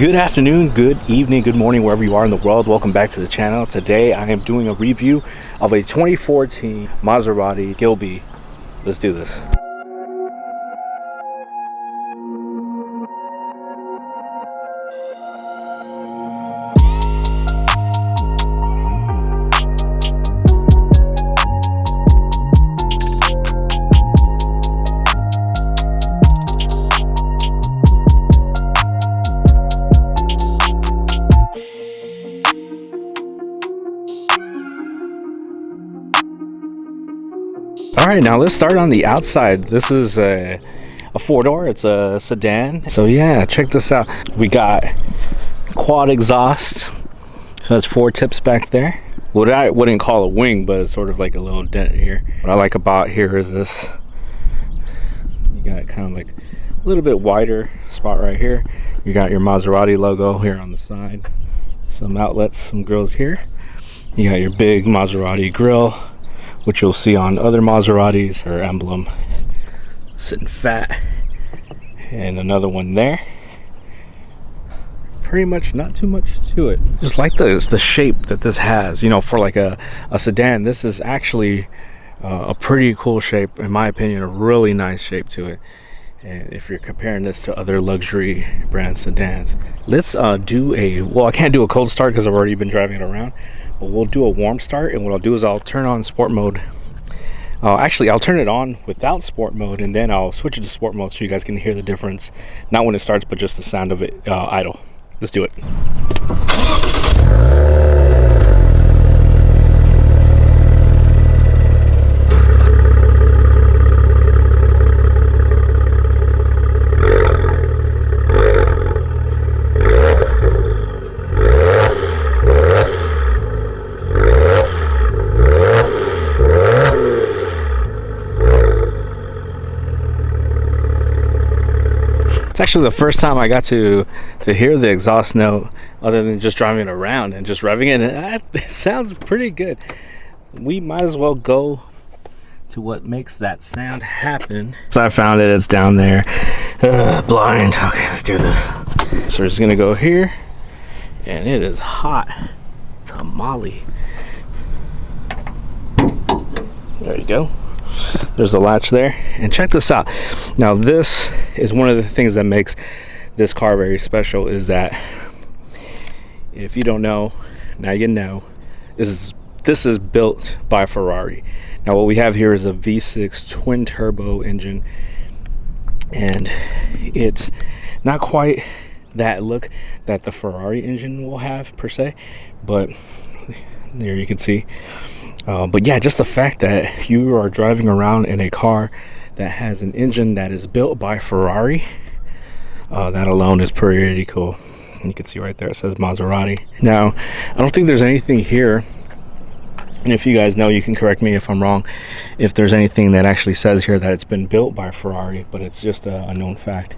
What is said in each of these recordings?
Good afternoon, good evening, good morning, wherever you are in the world. Welcome back to the channel. Today I am doing a review of a 2014 Maserati Ghibli. Let's do this. All right, now let's start on the outside. This is a four-door. It's a sedan. So yeah, check this out. We got quad exhaust. So that's 4 tips back there. What I wouldn't call a wing, but it's sort of like a little dent here. What I like about here is this. You got kind of like a little bit wider spot right here. You got your Maserati logo here on the side. Some outlets, some grills here. You got your big Maserati grill, which you'll see on other Maseratis, or emblem sitting fat, and another one there. Pretty much not too much to it. Just like the shape that this has, you know, for like a sedan. This is actually a pretty cool shape, in my opinion. A really nice shape to it. And if you're comparing this to other luxury brand sedans, let's do well, I can't do a cold start because I've already been driving it around, but we'll do a warm start. And what I'll do is I'll turn on sport mode. Actually, I'll turn it on without sport mode, and then I'll switch it to sport mode so you guys can hear the difference, not when it starts, but just the sound of it idle. Let's do it. It's actually the first time I got to hear the exhaust note other than just driving it around and just revving it. And it sounds pretty good. We might as well go to what makes that sound happen. So I found it. It's down there. Blind. Okay, let's do this. So we're just gonna go here, and it is hot tamale. There you go. There's a latch there, and check this out. Now this is one of the things that makes this car very special, is that if you don't know, now you know, this is built by Ferrari. Now what we have here is a V6 twin turbo engine, and it's not quite that look that the Ferrari engine will have per se, but there you can see. But yeah, just the fact that you are driving around in a car that has an engine that is built by Ferrari, that alone is pretty cool. And you can see right there it says Maserati. Now, I don't think there's anything here, and if you guys know, you can correct me if I'm wrong, if there's anything that actually says here that it's been built by Ferrari, but it's just a known fact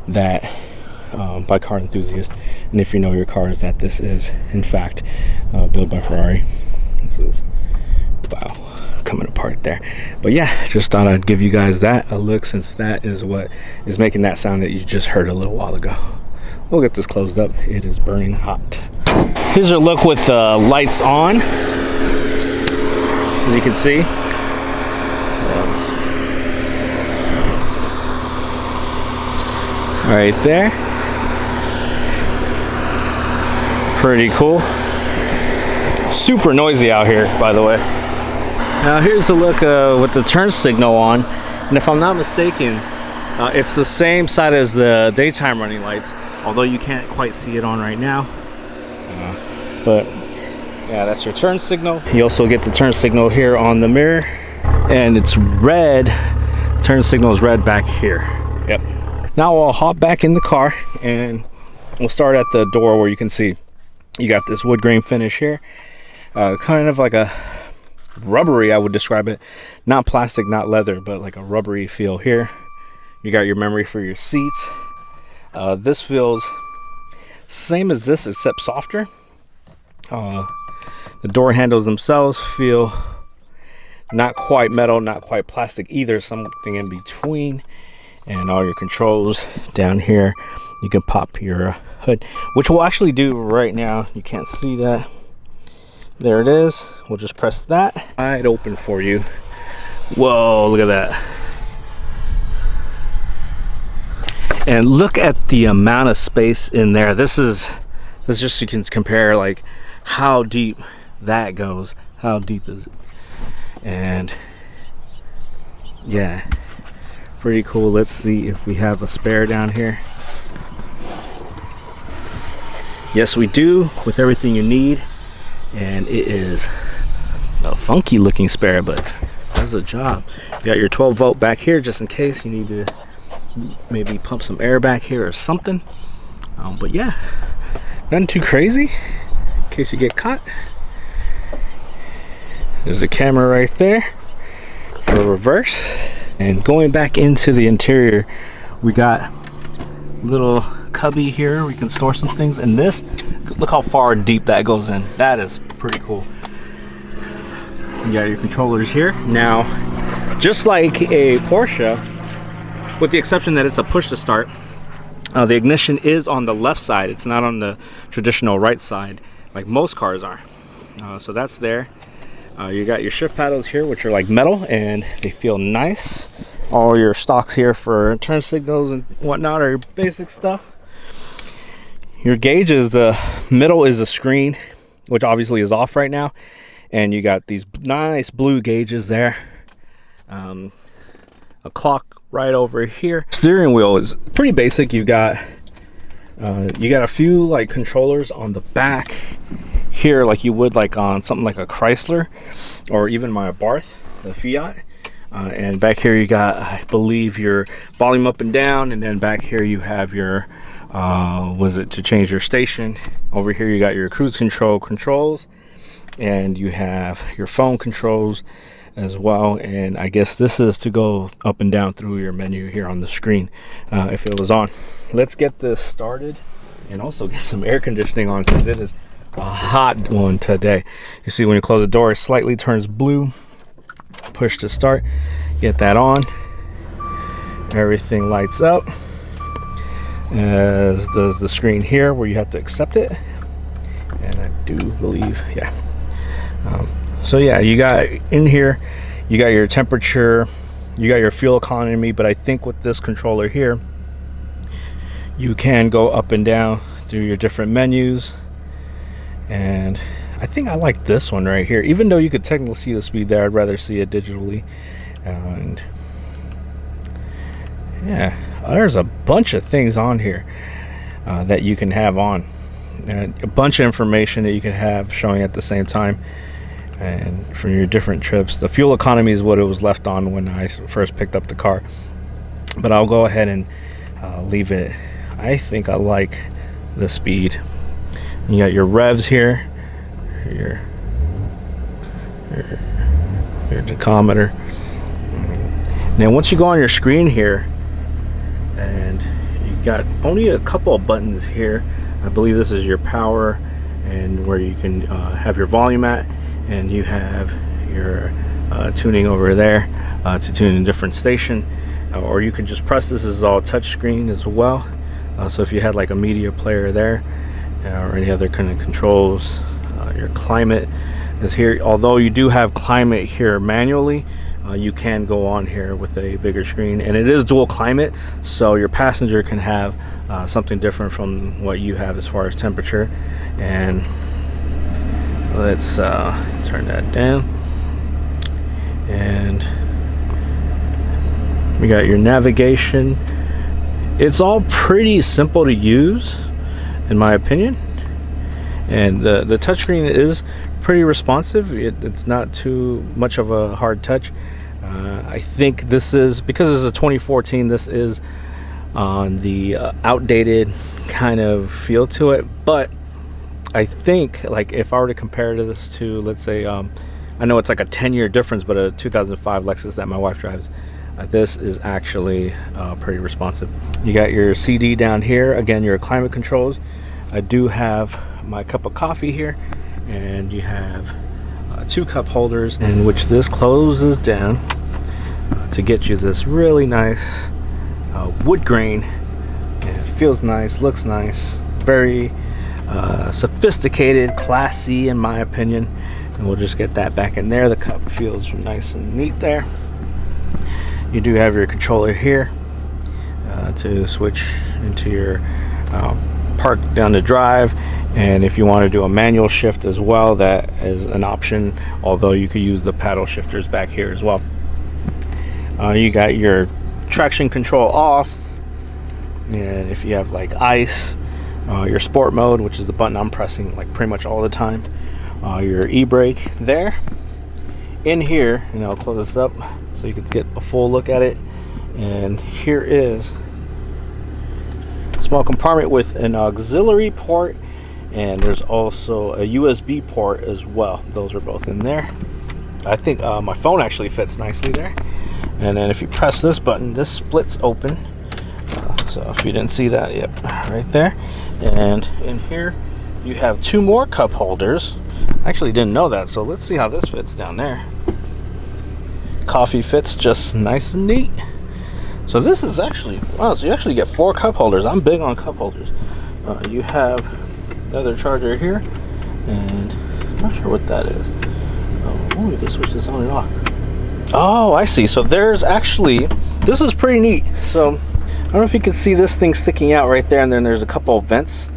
that by car enthusiasts, and if you know your cars, that this is in fact built by Ferrari. This is, wow, coming apart there. But yeah, just thought I'd give you guys that a look, since that is what is making that sound that you just heard a little while ago. We'll get this closed up. It is burning hot. Here's a look with the lights on, as you can see. Right there. Pretty cool. Super noisy out here, by the way. Now here's a look with the turn signal on, and if I'm not mistaken, it's the same side as the daytime running lights, although you can't quite see it on right now. But yeah, that's your turn signal. You also get the turn signal here on the mirror, and it's red. Turn signal is red back here. Yep. Now I'll hop back in the car, and we'll start at the door where you can see you got this wood grain finish here. Kind of like a rubbery, I would describe it. Not plastic, not leather, but like a rubbery feel here. You got your memory for your seats. This feels same as this, except softer. The door handles themselves feel not quite metal, not quite plastic either, something in between. and all your controls down here. You can pop your hood, which we'll actually do right now. You can't see that. There it is. We'll just press that. Wide open for you. Whoa, look at that. And look at the amount of space in there. This is just so you can compare like how deep that goes. How deep is it? And yeah, pretty cool. Let's see if we have a spare down here. Yes, we do, with everything you need. And it is a funky looking spare, but does the job. You got your 12 volt back here just in case you need to maybe pump some air back here or something. But yeah, nothing too crazy in case you get caught. There's a camera right there for reverse. And going back into the interior, we got a little cubby here. We can store some things. And this, look how far deep that goes in. That is pretty cool. You got your controllers here. Now, just like a Porsche, with the exception that it's a push to start, the ignition is on the left side. It's not on the traditional right side like most cars are. So that's there. You got your shift paddles here, which are like metal, and they feel nice. All your stocks here for turn signals and whatnot are basic stuff. Your gauges, the middle is a screen, which obviously is off right now, and you got these nice blue gauges there. A clock right over here. Steering wheel is pretty basic. You got a few like controllers on the back here, like you would like on something like a Chrysler or even my Barth, the Fiat. And back here you got, I believe, your volume up and down, and then back here you have your was it to change your station. Over here you got your cruise control controls, and you have your phone controls as well. And I guess this is to go up and down through your menu here on the screen if it was on. Let's get this started and also get some air conditioning on, because it is a hot one today. You see when you close the door, it slightly turns blue. Push to start, get that on. Everything lights up, as does the screen here where you have to accept it. And I do believe, yeah. So yeah, you got in here, you got your temperature, you got your fuel economy, but I think with this controller here, you can go up and down through your different menus. And I think I like this one right here. Even though you could technically see the speed there, I'd rather see it digitally. And yeah, there's a bunch of things on here that you can have on. And a bunch of information that you can have showing at the same time. And from your different trips. The fuel economy is what it was left on when I first picked up the car. But I'll go ahead and leave it. I think I like the speed. You got your revs here, your tachometer. Now once you go on your screen here, and you got only a couple of buttons here. I believe this is your power and where you can have your volume at, and you have your tuning over there to tune in a different station, or you could just press this. This is all touch screen as well. So if you had like a media player there, or any other kind of controls, your climate is here. Although you do have climate here manually, you can go on here with a bigger screen, and it is dual climate, so your passenger can have something different from what you have as far as temperature. And let's turn that down, and we got your navigation. It's all pretty simple to use, in my opinion, and the touchscreen is pretty responsive. It's not too much of a hard touch. I think this is, because it's a 2014, this is on the outdated kind of feel to it. But I think, like, if I were to compare this to, let's say, I know it's like a 10-year difference, but a 2005 Lexus that my wife drives, this is actually pretty responsive. You got your CD down here, again, your climate controls. I do have my cup of coffee here, and you have 2 cup holders, in which this closes down to get you this really nice wood grain. And it feels nice, looks nice, very sophisticated, classy in my opinion. And we'll just get that back in there. The cup feels nice and neat there. You do have your controller here to switch into your park down the drive, and if you want to do a manual shift as well, that is an option, although you could use the paddle shifters back here as well. You got your traction control off, and if you have like ice, your sport mode, which is the button I'm pressing like pretty much all the time, your e-brake there. In here, and I'll close this up so you can get a full look at it. And here is a small compartment with an auxiliary port, and there's also a USB port as well. Those are both in there. I think my phone actually fits nicely there. And then if you press this button, this splits open. So if you didn't see that, yep, right there. And in here you have two more cup holders. I actually didn't know that, so let's see how this fits down there. Coffee fits just nice and neat. So this is actually, wow, so you actually get 4 cup holders. I'm big on cup holders. You have another charger here, and I'm not sure what that is. Oh, you can switch this on and off. Oh, I see. So there's actually, this is pretty neat. So I don't know if you can see this thing sticking out right there, and then there's a couple of vents.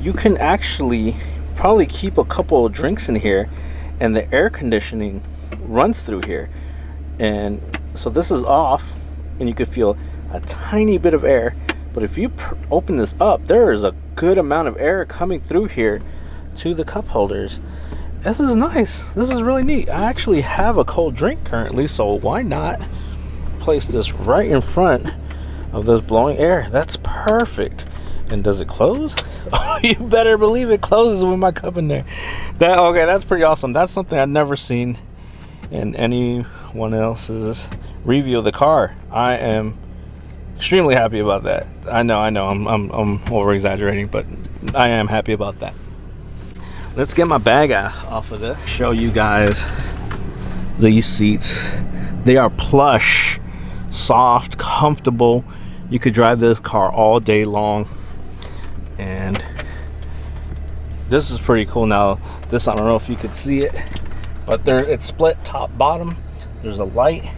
You can actually probably keep a couple of drinks in here, and the air conditioning runs through here. And so this is off, and you could feel a tiny bit of air, but if you open this up, there is a good amount of air coming through here to the cup holders. This is nice. This is really neat. I actually have a cold drink currently, so why not place this right in front of this blowing air? That's perfect. And does it close? Oh, you better believe it closes with my cup in there. Okay, that's pretty awesome. That's something I've never seen in anyone else's review of the car. I am extremely happy about that. I know I'm over exaggerating, but I am happy about that. Let's get my bag off of this, show you guys these seats. They are plush, soft, comfortable. You could drive this car all day long, and this is pretty cool. Now this, I don't know if you could see it, but it's split top bottom. There's a light,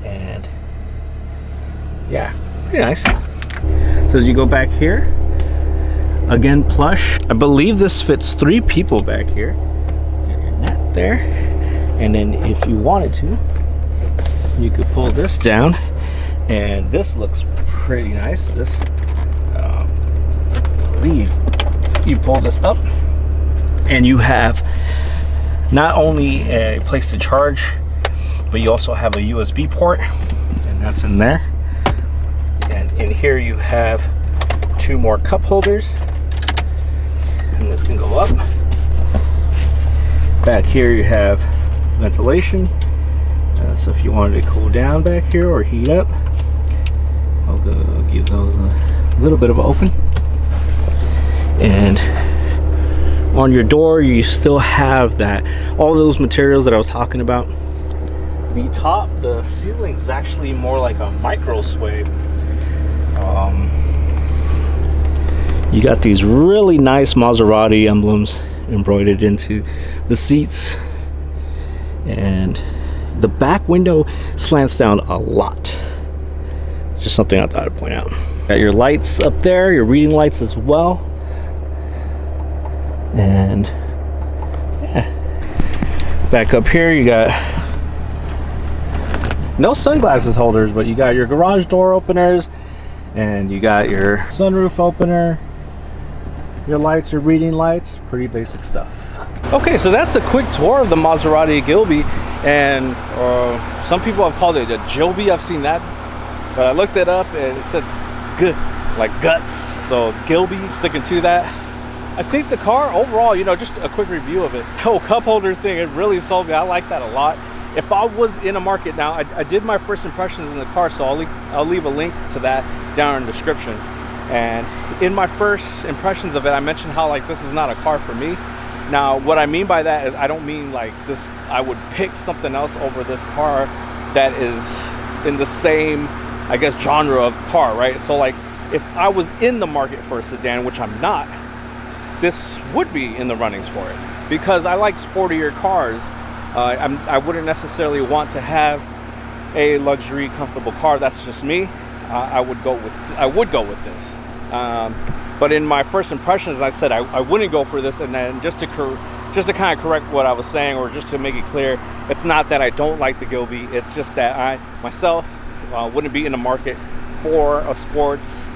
and yeah, pretty nice. So as you go back here, again, plush. I believe this fits 3 people back here. And that there. And then if you wanted to, you could pull this down, and this looks pretty nice. This, I believe you pull this up, and you have not only a place to charge, but you also have a USB port, and that's in there. And in here you have 2 more cup holders, and this can go up. Back here you have ventilation, so if you wanted to cool down back here or heat up, I'll give those a little bit of an open. And on your door you still have that, all those materials that I was talking about. The ceiling is actually more like a micro suede. You got these really nice Maserati emblems embroidered into the seats, and the back window slants down a lot. Just something I thought I'd point out. Got your lights up there, your reading lights as well, and yeah, back up here you got no sunglasses holders, but you got your garage door openers, and you got your sunroof opener, your lights, your reading lights, pretty basic stuff. Okay, so that's a quick tour of the Maserati Ghibli, and some people have called it a Joby. I've seen that, but I looked it up and it says good, like guts, so Ghibli, sticking to that. I think the car overall, just a quick review of it. Oh, cup holder thing, it really sold me. I like that a lot. If I was in a market now, I did my first impressions in the car, so I'll leave a link to that down in the description. And in my first impressions of it, I mentioned how like this is not a car for me. Now what I mean by that is I don't mean like this, I would pick something else over this car that is in the same I guess, genre of car, right? So like, if I was in the market for a sedan, which I'm not, this would be in the runnings for it, because I like sportier cars. I wouldn't necessarily want to have a luxury, comfortable car. That's just me. I would go with this. But in my first impressions, I said I wouldn't go for this. And then just to kind of correct what I was saying, or just to make it clear, it's not that I don't like the Ghibli. It's just that I myself wouldn't be in the market for a sports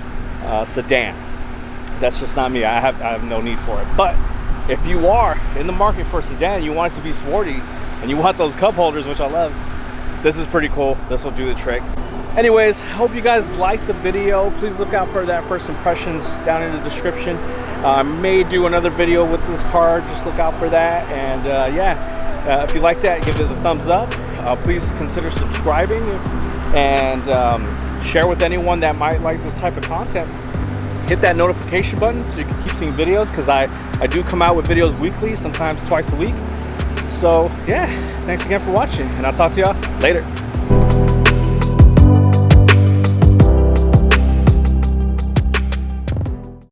sedan. That's just not me. I have no need for it. But if you are in the market for a sedan, you want it to be sporty, and you want those cup holders, which I love, this is pretty cool. This will do the trick. Anyways, hope you guys liked the video. Please look out for that first impressions down in the description. I may do another video with this car. Just look out for that. And yeah, if you like that, give it a thumbs up. Please consider subscribing, and share with anyone that might like this type of content. Hit that notification button so you can keep seeing videos, because I do come out with videos weekly, sometimes twice a week. So yeah, thanks again for watching, and I'll talk to y'all later.